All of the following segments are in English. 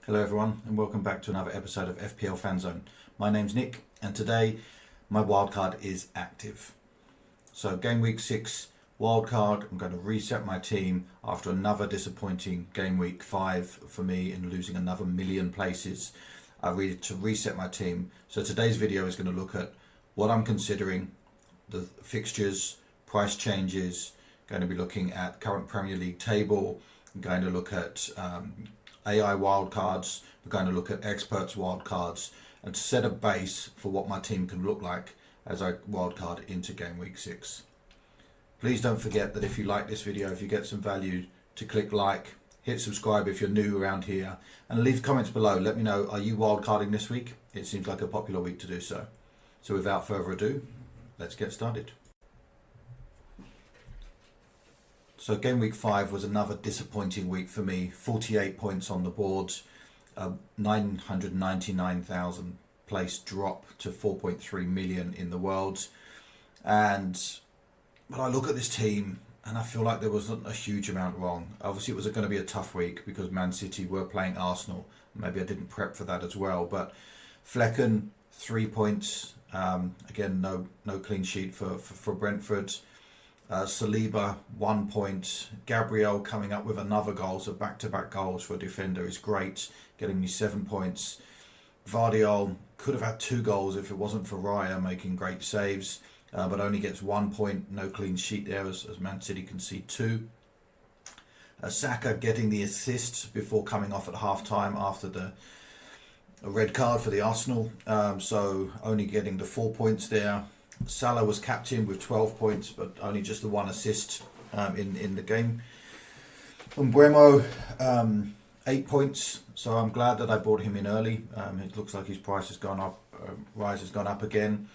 Hello everyone and welcome back to another episode of FPL Fan Zone. My name's Nick and today my wildcard is active. So game week 6 wildcard, I'm going to reset my team after another disappointing game week 5 for me in losing another million places. I needed to reset my team. So today's video is going to look at what I'm considering, the fixtures, price changes, going to be looking at current Premier League table, I'm going to look at AI wildcards, we're going to look at experts wildcards and set a base for what my team can look like as I wildcard into game week 6. Please don't forget that if you like this video, if you get some value, to click like, hit subscribe if you're new around here, and leave comments below. Let me know, are you wildcarding this week? It seems like a popular week to do so. So without further ado, let's get started. So game week 5 was another disappointing week for me. 48 points on the board, 999,000 place drop to 4.3 million in the world. But I look at this team and I feel like there wasn't a huge amount wrong. Obviously it was going to be a tough week because Man City were playing Arsenal. Maybe I didn't prep for that as well. But Flecken, 3 points. Again, no clean sheet for Brentford. Saliba, 1 point. Gabriel coming up with another goal, so back-to-back goals for a defender is great, getting me 7 points. Vardiol could have had 2 goals if it wasn't for Raya making great saves, but only gets 1 point, no clean sheet there as Man City concede 2. Saka getting the assist before coming off at half-time after the red card for the Arsenal, so only getting the 4 points there. Salah was captain with 12 points, but only just the 1 assist in the game. Umbremo, 8 points, so I'm glad that I bought him in early. It looks like his price has gone up, rise has gone up again.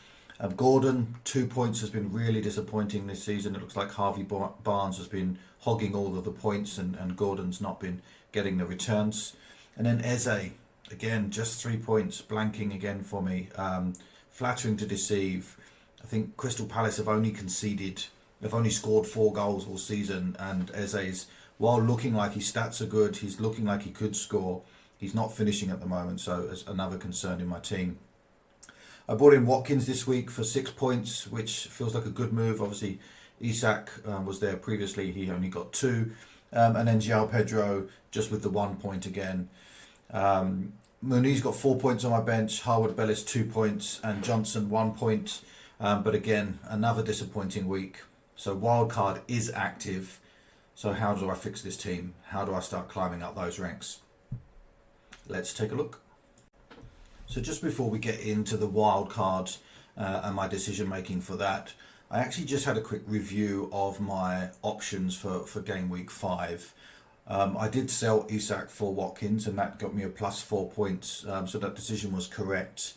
Gordon, 2 points, has been really disappointing this season. It looks like Harvey Barnes has been hogging all of the points and Gordon's not been getting the returns. And then Eze, again, just 3 points, blanking again for me. Flattering to deceive. I think Crystal Palace have only scored 4 goals all season, and Eze's, while looking like his stats are good, he's looking like he could score, he's not finishing at the moment, so it's another concern in my team. I brought in Watkins this week for 6 points, which feels like a good move. Obviously, Isak was there previously, he only got 2, and then João Pedro just with the 1 point again. Muniz got 4 points on my bench, Harwood-Bellis 2 points, and Johnson 1 point. But again, another disappointing week. So wildcard is active. So how do I fix this team? How do I start climbing up those ranks? Let's take a look. So just before we get into the wildcard and my decision making for that, I actually just had a quick review of my options for game week 5. I did sell Isak for Watkins and that got me a plus 4 points. So that decision was correct.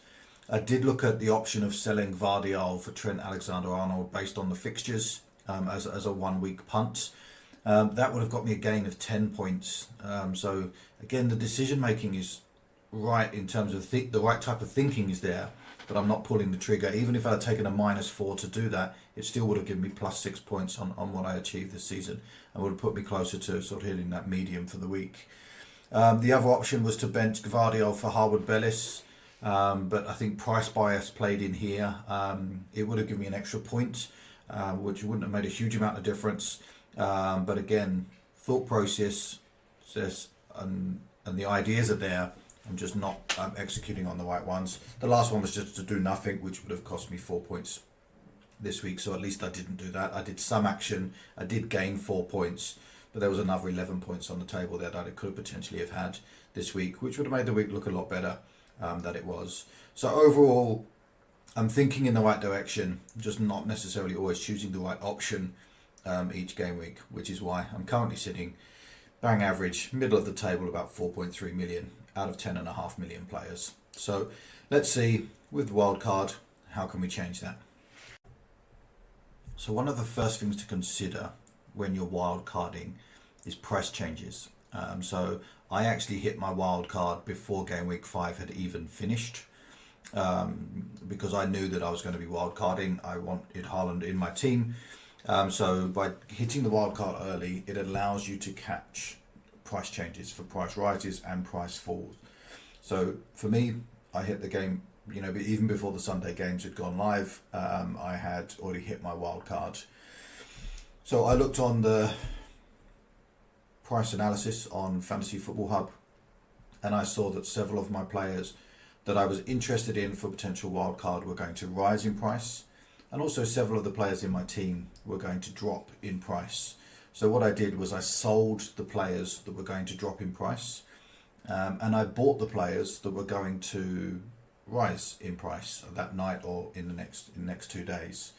I did look at the option of selling Vardiol for Trent Alexander-Arnold based on the fixtures as a 1 week punt. That would have got me a gain of 10 points. So again, the decision making is right in terms of the right type of thinking is there, but I'm not pulling the trigger. Even if I had taken a -4 to do that, it still would have given me plus 6 points on what I achieved this season and would have put me closer to sort of hitting that medium for the week. The other option was to bench Gvardiol for Harwood-Bellis. But I think price bias played in here. It would have given me an extra point, which wouldn't have made a huge amount of difference. But again, thought process says, and the ideas are there. I'm just not executing on the right ones. The last one was just to do nothing, which would have cost me 4 points this week. So at least I didn't do that. I did some action. I did gain 4 points, but there was another 11 points on the table there that I could potentially have had this week, which would have made the week look a lot better. That it was. So overall, I'm thinking in the right direction, just not necessarily always choosing the right option each game week, which is why I'm currently sitting bang average, middle of the table, about 4.3 million out of 10.5 million players. So let's see, with wildcard, how can we change that? So one of the first things to consider when you're wildcarding is price changes. So I actually hit my wild card before game week 5 had even finished because I knew that I was going to be wild carding. I wanted Haaland in my team. So by hitting the wild card early, it allows you to catch price changes for price rises and price falls. So for me, I hit the game, even before the Sunday games had gone live. I had already hit my wild card. So I looked on the price analysis on Fantasy Football Hub, and I saw that several of my players that I was interested in for potential wildcard were going to rise in price, and also several of the players in my team were going to drop in price. So what I did was I sold the players that were going to drop in price, and I bought the players that were going to rise in price that night or in the next 2 days.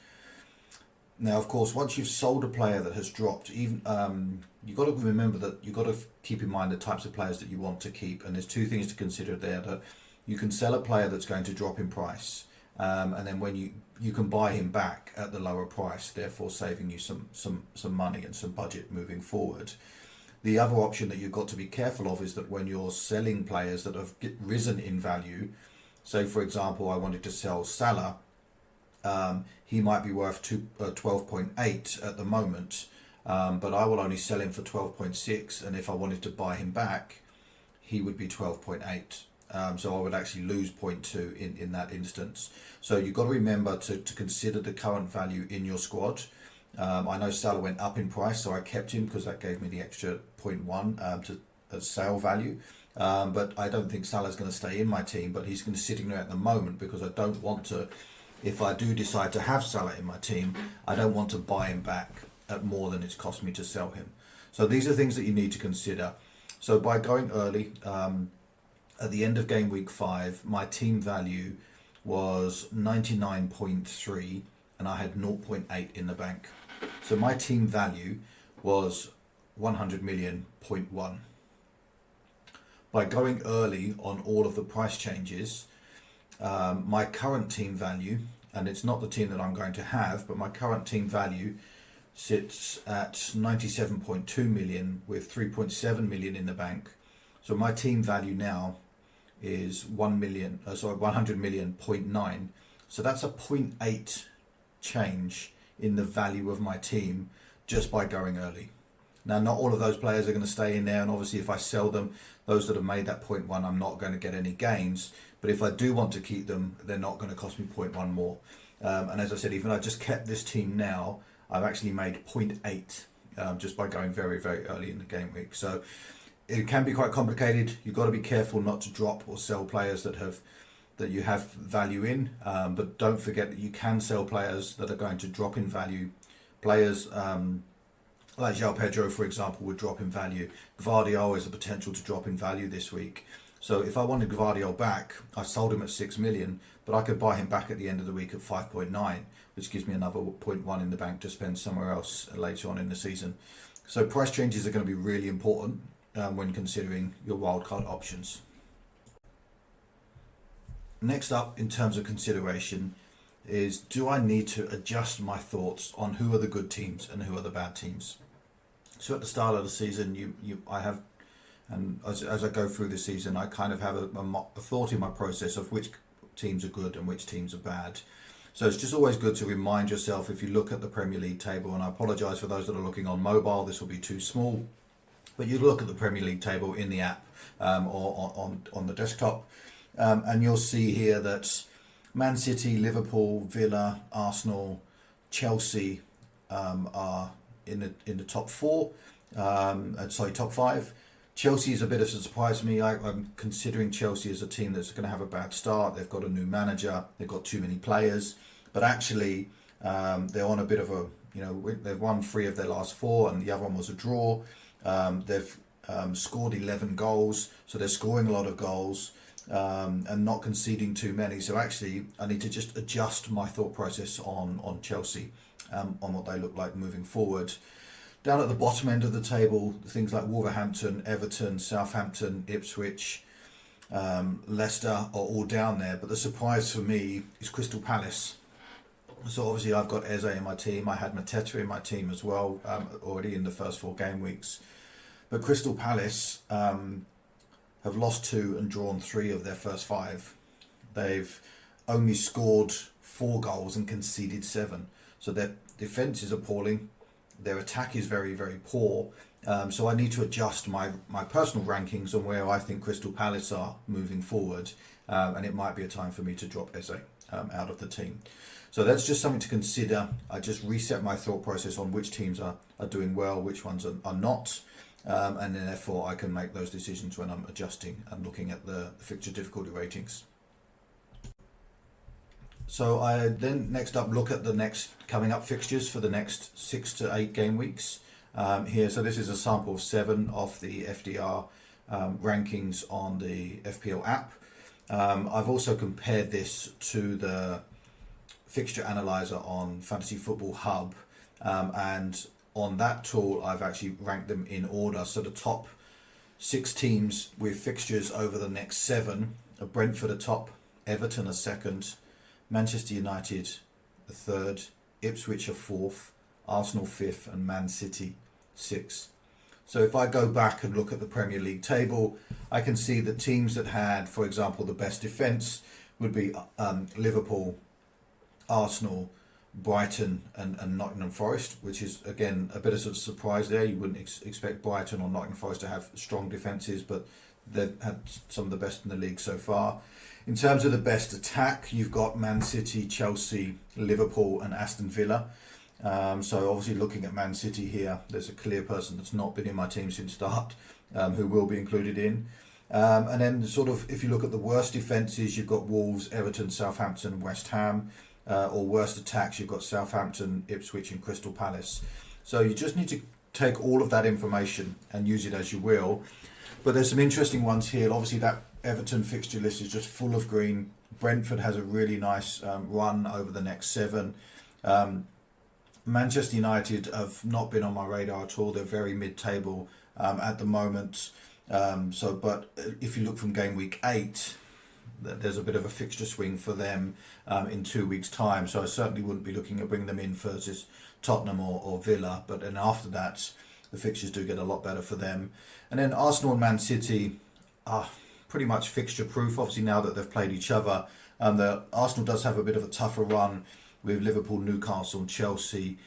Now, of course, once you've sold a player that has dropped, even you've got to remember that you've got to keep in mind the types of players that you want to keep. And there's two things to consider there. That you can sell a player that's going to drop in price, and then when you can buy him back at the lower price, therefore saving you some money and some budget moving forward. The other option that you've got to be careful of is that when you're selling players that have risen in value, say for example, I wanted to sell Salah. He might be worth 12.8 at the moment, but I will only sell him for 12.6, and if I wanted to buy him back, he would be 12.8. So I would actually lose 0.2 in that instance. So you've got to remember to consider the current value in your squad. I know Salah went up in price, so I kept him because that gave me the extra 0.1 as sale value. But I don't think Salah's going to stay in my team, but he's going to be sitting there at the moment because I don't want to. If I do decide to have Salah in my team, I don't want to buy him back at more than it's cost me to sell him. So these are things that you need to consider. So by going early, at the end of game week 5, my team value was 99.3 and I had 0.8 in the bank. So my team value was 100 million.1. By going early on all of the price changes, my current team value, and it's not the team that I'm going to have, but my current team value sits at 97.2 million with 3.7 million in the bank. So my team value now is 100 million.9. So that's a 0.8 change in the value of my team just by going early. Now, not all of those players are going to stay in there, and obviously if I sell them, those that have made that 0.1, I'm not going to get any gains. But if I do want to keep them, they're not going to cost me 0.1 more. And as I said, even I just kept this team now, I've actually made 0.8 just by going very, very early in the game week. So it can be quite complicated. You've got to be careful not to drop or sell players that you have value in. But don't forget that you can sell players that are going to drop in value. Players like João Pedro, for example, would drop in value. Gvardiol has the potential to drop in value this week. So if I wanted Gvardiol back, I sold him at 6 million, but I could buy him back at the end of the week at 5.9, which gives me another 0.1 in the bank to spend somewhere else later on in the season. So price changes are going to be really important when considering your wildcard options. Next up, in terms of consideration, is do I need to adjust my thoughts on who are the good teams and who are the bad teams? So at the start of the season, I have, and as I go through the season, I kind of have a thought in my process of which teams are good and which teams are bad. So it's just always good to remind yourself, if you look at the Premier League table, and I apologise for those that are looking on mobile, this will be too small, but you look at the Premier League table in the app or on the desktop, and you'll see here that Man City, Liverpool, Villa, Arsenal, Chelsea are in the top 4, top 5. Chelsea is a bit of a surprise to me. I'm considering Chelsea as a team that's going to have a bad start. They've got a new manager. They've got too many players. But actually, they're on a bit of a, they've won 3 of their last 4, and the other one was a draw. They've scored 11 goals, so they're scoring a lot of goals and not conceding too many. So actually, I need to just adjust my thought process on Chelsea, on what they look like moving forward. Down at the bottom end of the table, things like Wolverhampton, Everton, Southampton, Ipswich, Leicester are all down there. But the surprise for me is Crystal Palace. So obviously I've got Eze in my team. I had Mateta in my team as well, already in the first 4 game weeks. But Crystal Palace have lost 2 and drawn 3 of their first 5. They've only scored 4 goals and conceded 7. So their defence is appalling. their attack is very, very poor. So I need to adjust my personal rankings on where I think Crystal Palace are moving forward, and it might be a time for me to drop Eze out of the team. So that's just something to consider. I just reset my thought process on which teams are doing well, which ones are not, and then therefore I can make those decisions when I'm adjusting and looking at the fixture difficulty ratings. So I then next up look at the next coming up fixtures for the next 6 to 8 game weeks here. So this is a sample of 7 of the FDR rankings on the FPL app. I've also compared this to the fixture analyzer on Fantasy Football Hub, and on that tool I've actually ranked them in order. So the top 6 teams with fixtures over the next 7 are Brentford are top, Everton are second, Manchester United are third, Ipswich are fourth, Arsenal fifth, and Man City sixth. So if I go back and look at the Premier League table, I can see that teams that had, for example, the best defence would be Liverpool, Arsenal, Brighton and Nottingham Forest, which is again a bit of a surprise there. You wouldn't expect Brighton or Nottingham Forest to have strong defences, but they've had some of the best in the league so far. In terms of the best attack, you've got Man City, Chelsea, Liverpool and Aston Villa. So obviously looking at Man City here, there's a clear person that's not been in my team since start, who will be included in. And then sort of if you look at the worst defences, you've got Wolves, Everton, Southampton and West Ham. Or worst attacks, you've got Southampton, Ipswich and Crystal Palace. So you just need to take all of that information and use it as you will. But there's some interesting ones here. Obviously that Everton fixture list is just full of green. Brentford has a really nice run over the next 7. Manchester United have not been on my radar at all. They're very mid-table at the moment. But if you look from game week 8, there's a bit of a fixture swing for them in 2 weeks' time. So I certainly wouldn't be looking at bringing them in versus Tottenham or Villa. But then after that, the fixtures do get a lot better for them. And then Arsenal and Man City are pretty much fixture proof. Obviously now that they've played each other, the Arsenal does have a bit of a tougher run with Liverpool, Newcastle and Chelsea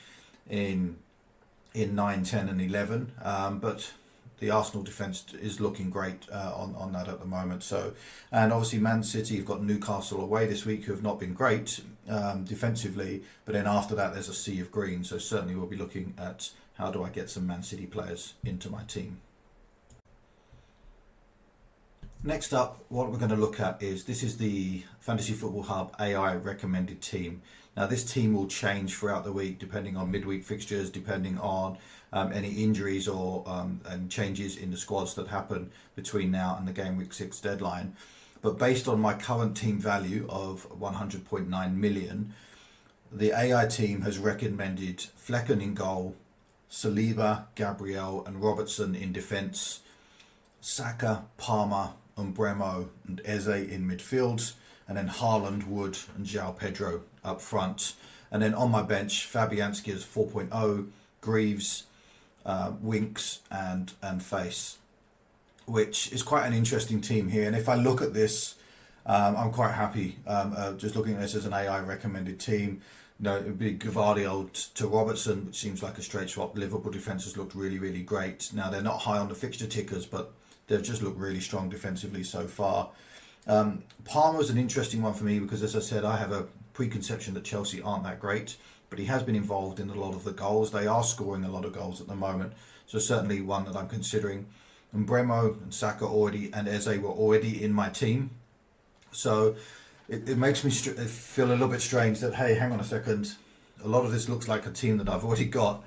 in 9, 10 and 11. But the Arsenal defence is looking great on that at the moment. So, and obviously Man City have got Newcastle away this week, who have not been great defensively. But then after that, there's a sea of green. So certainly we'll be looking at how do I get some Man City players into my team. Next up, what we're going to look at is this is the Fantasy Football Hub AI recommended team. Now this team will change throughout the week depending on midweek fixtures, depending on any injuries or and changes in the squads that happen between now and the game week 6 deadline. But based on my current team value of 100.9 million, the AI team has recommended Flecken in goal, Saliba, Gabriel and Robertson in defence, Saka, Palmer, Umbremo and Eze in midfield, and then Haaland, Wood and João Pedro up front. And then on my bench, Fabianski is 4.0, Greaves, Winks and Face, which is quite an interesting team here. And if I look at this, I'm quite happy just looking at this as an AI recommended team. You know, it would be Gvardiol to Robertson, which seems like a straight swap. Liverpool defences looked really, really great. Now, they're not high on the fixture tickers, but they've just looked really strong defensively so far. Palmer is an interesting one for me because, as I said, I have a preconception that Chelsea aren't that great, but he has been involved in a lot of the goals. They are scoring a lot of goals at the moment, so certainly one that I'm considering. And Bremo and Saka already and Eze were already in my team, so it makes me feel a little bit strange that, hey, hang on a second, a lot of this looks like a team that I've already got,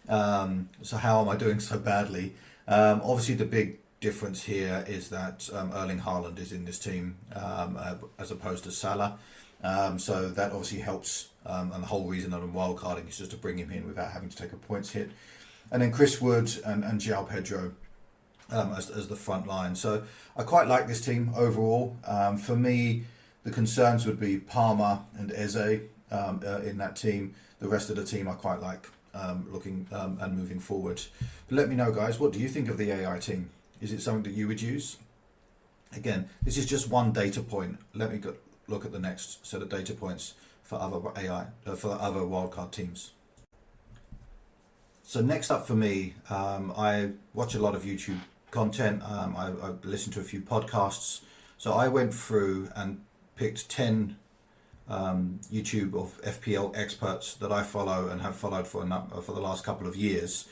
so how am I doing so badly? Obviously the big difference here is that Erling Haaland is in this team as opposed to Salah, so that obviously helps, and the whole reason that I'm wildcarding is just to bring him in without having to take a points hit. And then Chris Wood and João Pedro as the front line. So I quite like this team overall. For me, the concerns would be Palmer and Eze in that team. The rest of the team I quite like looking and moving forward. But let me know, guys, what do you think of the AI team? Is it something that you would use? Again, this is just one data point. Let me look at the next set of data points for other AI, for other wildcard teams. So next up for me, I watch a lot of YouTube content. I listen to a few podcasts. So I went through and picked 10 YouTube of FPL experts that I follow and have followed for the last couple of years.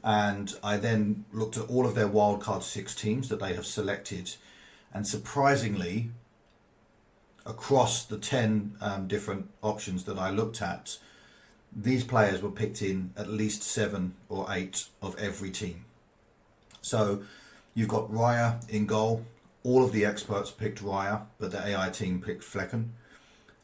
And I then looked at all of their Wildcard 6 teams that they have selected. And surprisingly, across the 10 different options that I looked at, these players were picked in at least 7 or 8 of every team. So you've got Raya in goal. All of the experts picked Raya, but the AI team picked Flecken.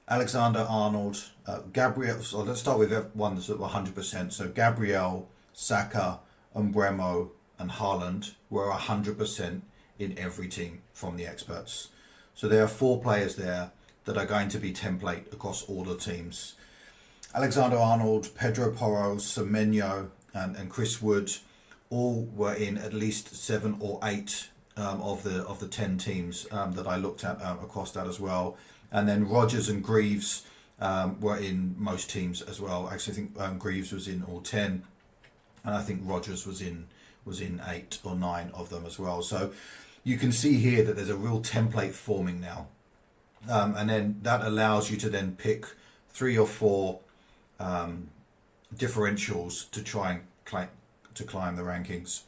Alexander-Arnold, Gabriel. So let's start with one that's at 100%. So Gabriel, Saka, Umbremo, and Haaland were 100% in every team from the experts. So there are 4 players there that are going to be template across all the teams. Alexander-Arnold, Pedro Porro, Semenyo, and Chris Wood all were in at least 7 or 8 of the 10 teams that I looked at across that as well. And then Rodgers and Greaves were in most teams as well. Actually, I think Greaves was in all 10, and I think Rodgers was in 8 or 9 of them as well. So you can see here that there's a real template forming now, and then that allows you to then pick 3 or 4 differentials to try and climb the rankings.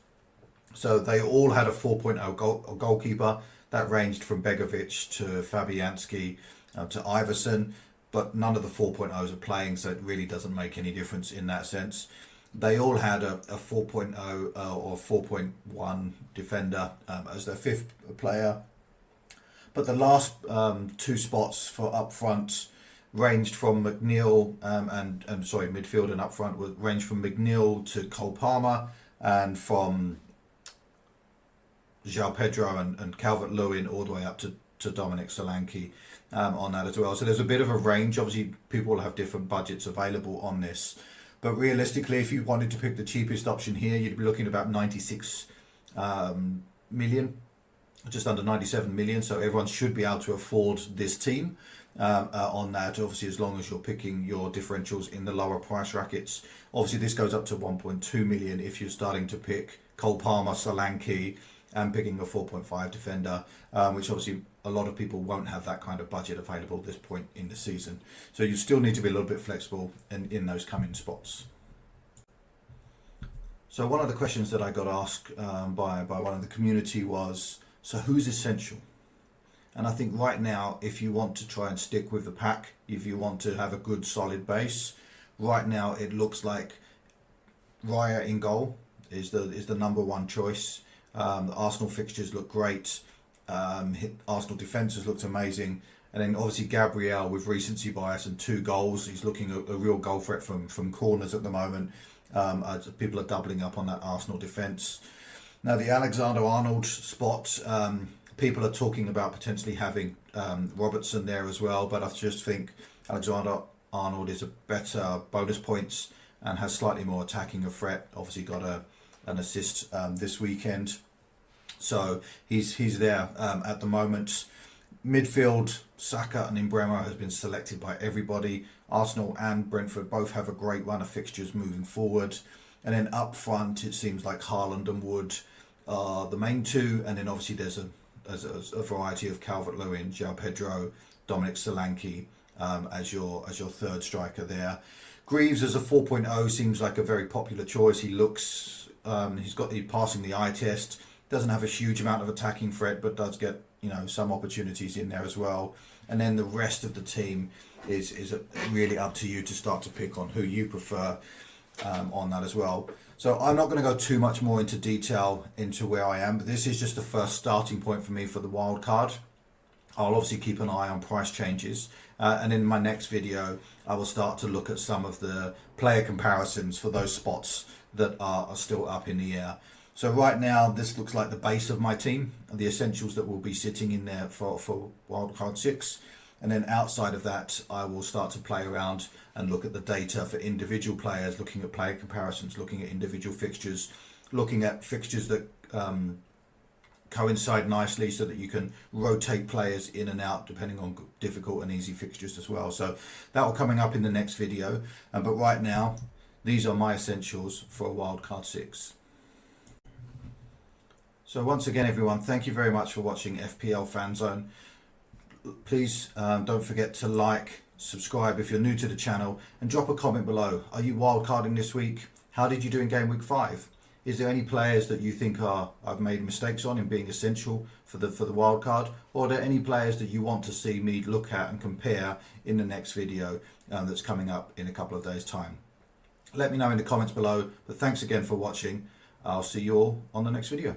So they all had a 4.0 goalkeeper. That ranged from Begovic to Fabianski to Iverson, but none of the 4.0s are playing, so it really doesn't make any difference in that sense. They all had a 4.0 or 4.1 defender as their 5th player. But the last 2 spots for up front ranged from McNeil midfield and up front ranged from McNeil to Cole Palmer, and from João Pedro and Calvert-Lewin all the way up to Dominic Solanke on that as well. So there's a bit of a range. Obviously, people have different budgets available on this. But realistically, if you wanted to pick the cheapest option here, you'd be looking at about 96 million, just under 97 million. So everyone should be able to afford this team on that, obviously, as long as you're picking your differentials in the lower price brackets. Obviously, this goes up to 1.2 million if you're starting to pick Cole Palmer, Solanke, and picking a 4.5 defender, which obviously a lot of people won't have that kind of budget available at this point in the season. So you still need to be a little bit flexible in those coming spots. So one of the questions that I got asked by one of the community was, so who's essential? And I think right now, if you want to try and stick with the pack, if you want to have a good solid base, right now it looks like Raya in goal is the number one choice. The Arsenal fixtures look great. Arsenal defence has looked amazing. And then obviously Gabriel with recency bias and 2 goals. He's looking a real goal threat from corners at the moment. People are doubling up on that Arsenal defence. Now the Alexander-Arnold spot, people are talking about potentially having Robertson there as well. But I just think Alexander-Arnold is a better bonus points and has slightly more attacking a threat. Obviously got an assist this weekend, so he's there at the moment. Midfield, Saka and Umbremo has been selected by everybody. Arsenal and Brentford both have a great run of fixtures moving forward, and then up front it seems like Haaland and Wood are the main 2, and then obviously there's a variety of Calvert-Lewin, João Pedro, Dominic Solanke as your 3rd striker there. Greaves as a 4.0 seems like a very popular choice. He looks he's got the passing the eye test, doesn't have a huge amount of attacking threat, but does get some opportunities in there as well. And then the rest of the team is really up to you to start to pick on who you prefer on that as well. So I'm not going to go too much more into detail into where I am, but this is just the first starting point for me for the wild card. I'll obviously keep an eye on price changes, and in my next video I will start to look at some of the player comparisons for those spots that are still up in the air. So right now this looks like the base of my team, the essentials that will be sitting in there for Wildcard 6, and then outside of that I will start to play around and look at the data for individual players, looking at player comparisons, looking at individual fixtures, looking at fixtures that coincide nicely so that you can rotate players in and out depending on difficult and easy fixtures as well. So that will coming up in the next video, but right now These are my essentials for a Wildcard 6. So once again, everyone, thank you very much for watching FPL Fan Zone. Please don't forget to like, subscribe if you're new to the channel, and drop a comment below. Are you wildcarding this week? How did you do in Game Week 5? Is there any players that you think I've made mistakes on in being essential for the wildcard? Or are there any players that you want to see me look at and compare in the next video that's coming up in a couple of days' time? Let me know in the comments below. But thanks again for watching. I'll see you all on the next video.